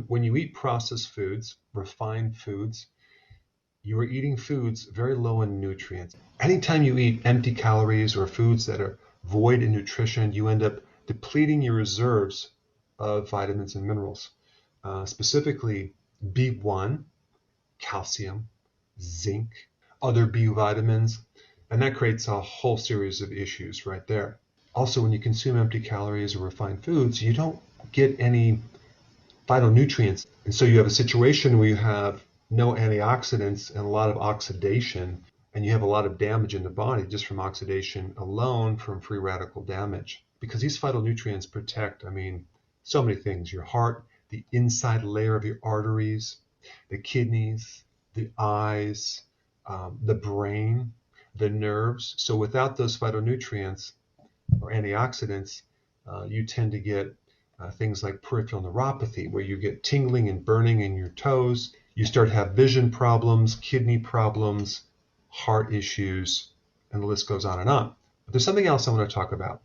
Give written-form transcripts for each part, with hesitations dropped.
When you eat processed foods, refined foods, you are eating foods very low in nutrients. Anytime you eat empty calories or foods that are void in nutrition, you end up depleting your reserves of vitamins and minerals, specifically B1, calcium, zinc, other B vitamins, and that creates a whole series of issues right there. Also, when you consume empty calories or refined foods, you don't get any phytonutrients. And so you have a situation where you have no antioxidants and a lot of oxidation, and you have a lot of damage in the body just from oxidation alone from free radical damage. Because these phytonutrients protect, so many things: your heart, the inside layer of your arteries, the kidneys, the eyes, the brain, the nerves. So without those phytonutrients or antioxidants, you tend to get things like peripheral neuropathy, where you get tingling and burning in your toes. You start to have vision problems, kidney problems, heart issues, and the list goes on and on. But there's something else I want to talk about.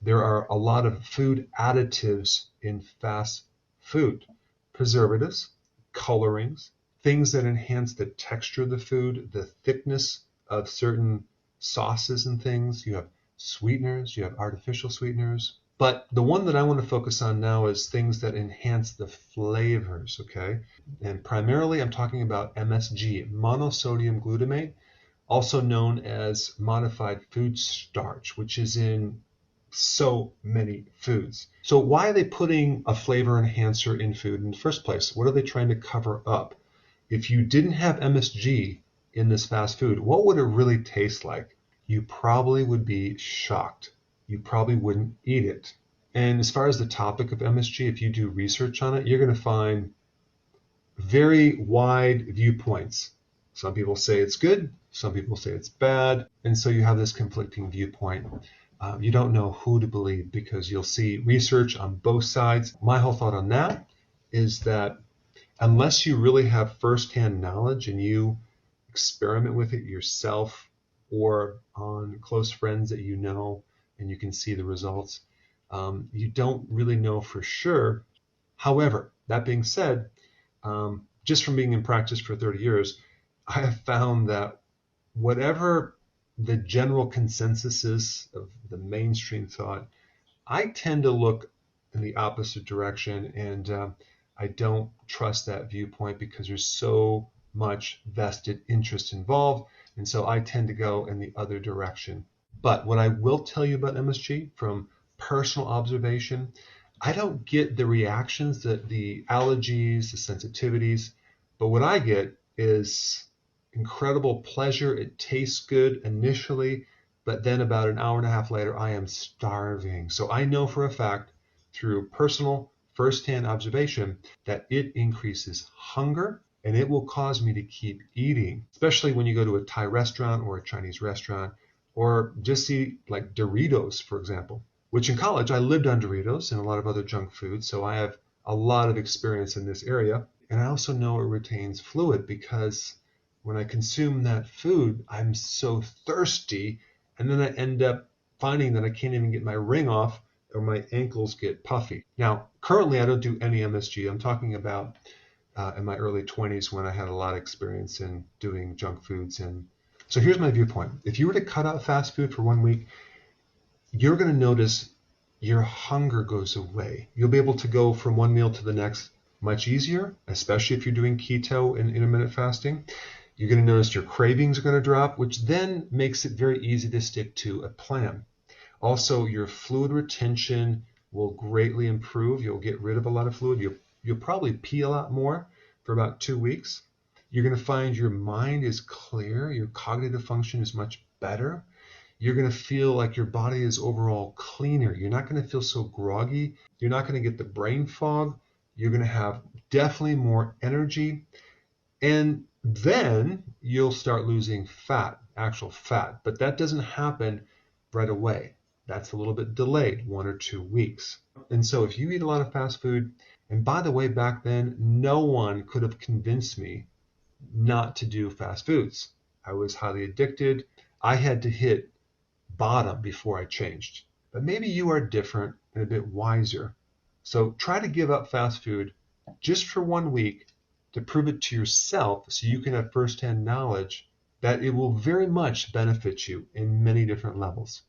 There are a lot of food additives in fast food: preservatives, colorings, things that enhance the texture of the food, the thickness of certain sauces and things. You have sweeteners, you have artificial sweeteners. But the one that I want to focus on now is things that enhance the flavors, okay? And primarily I'm talking about MSG, monosodium glutamate, also known as modified food starch, which is in so many foods. So why are they putting a flavor enhancer in food in the first place? What are they trying to cover up? If you didn't have MSG in this fast food, what would it really taste like? You probably would be shocked. You probably wouldn't eat it. And as far as the topic of MSG, if you do research on it, you're going to find very wide viewpoints. Some people say it's good, some people say it's bad, and so you have this conflicting viewpoint. You don't know who to believe because you'll see research on both sides. My whole thought on that is that unless you really have firsthand knowledge and you experiment with it yourself or on close friends that you know and you can see the results, you don't really know for sure. However, that being said, just from being in practice for 30 years, I have found that whatever the general consensus is of the mainstream thought, I tend to look in the opposite direction, and I don't trust that viewpoint because there's so much vested interest involved, and so I tend to go in the other direction. But what I will tell you about MSG from personal observation, I don't get the reactions, the allergies, the sensitivities, but what I get is incredible pleasure. It tastes good initially, but then about an hour and a half later, I am starving. So I know for a fact through personal firsthand observation that it increases hunger and it will cause me to keep eating, especially when you go to a Thai restaurant or a Chinese restaurant or just eat like Doritos, for example, which in college I lived on Doritos and a lot of other junk foods. So I have a lot of experience in this area. And I also know it retains fluid because when I consume that food, I'm so thirsty, and then I end up finding that I can't even get my ring off or my ankles get puffy. Now, currently I don't do any MSG. I'm talking about in my early 20s when I had a lot of experience in doing junk foods. And so here's my viewpoint. If you were to cut out fast food for 1 week, you're going to notice your hunger goes away. You'll be able to go from one meal to the next much easier, especially if you're doing keto and intermittent fasting. You're going to notice your cravings are going to drop, which then makes it very easy to stick to a plan. Also, your fluid retention will greatly improve. You'll get rid of a lot of fluid. You'll probably pee a lot more for about 2 weeks. You're going to find your mind is clear. Your cognitive function is much better. You're going to feel like your body is overall cleaner. You're not going to feel so groggy. You're not going to get the brain fog. You're going to have definitely more energy. And then you'll start losing fat, actual fat. But that doesn't happen right away. That's a little bit delayed, 1 or 2 weeks. And so if you eat a lot of fast food, and by the way, back then, no one could have convinced me not to do fast foods. I was highly addicted. I had to hit bottom before I changed. But maybe you are different and a bit wiser. So try to give up fast food just for 1 week to prove it to yourself so you can have firsthand knowledge that it will very much benefit you in many different levels.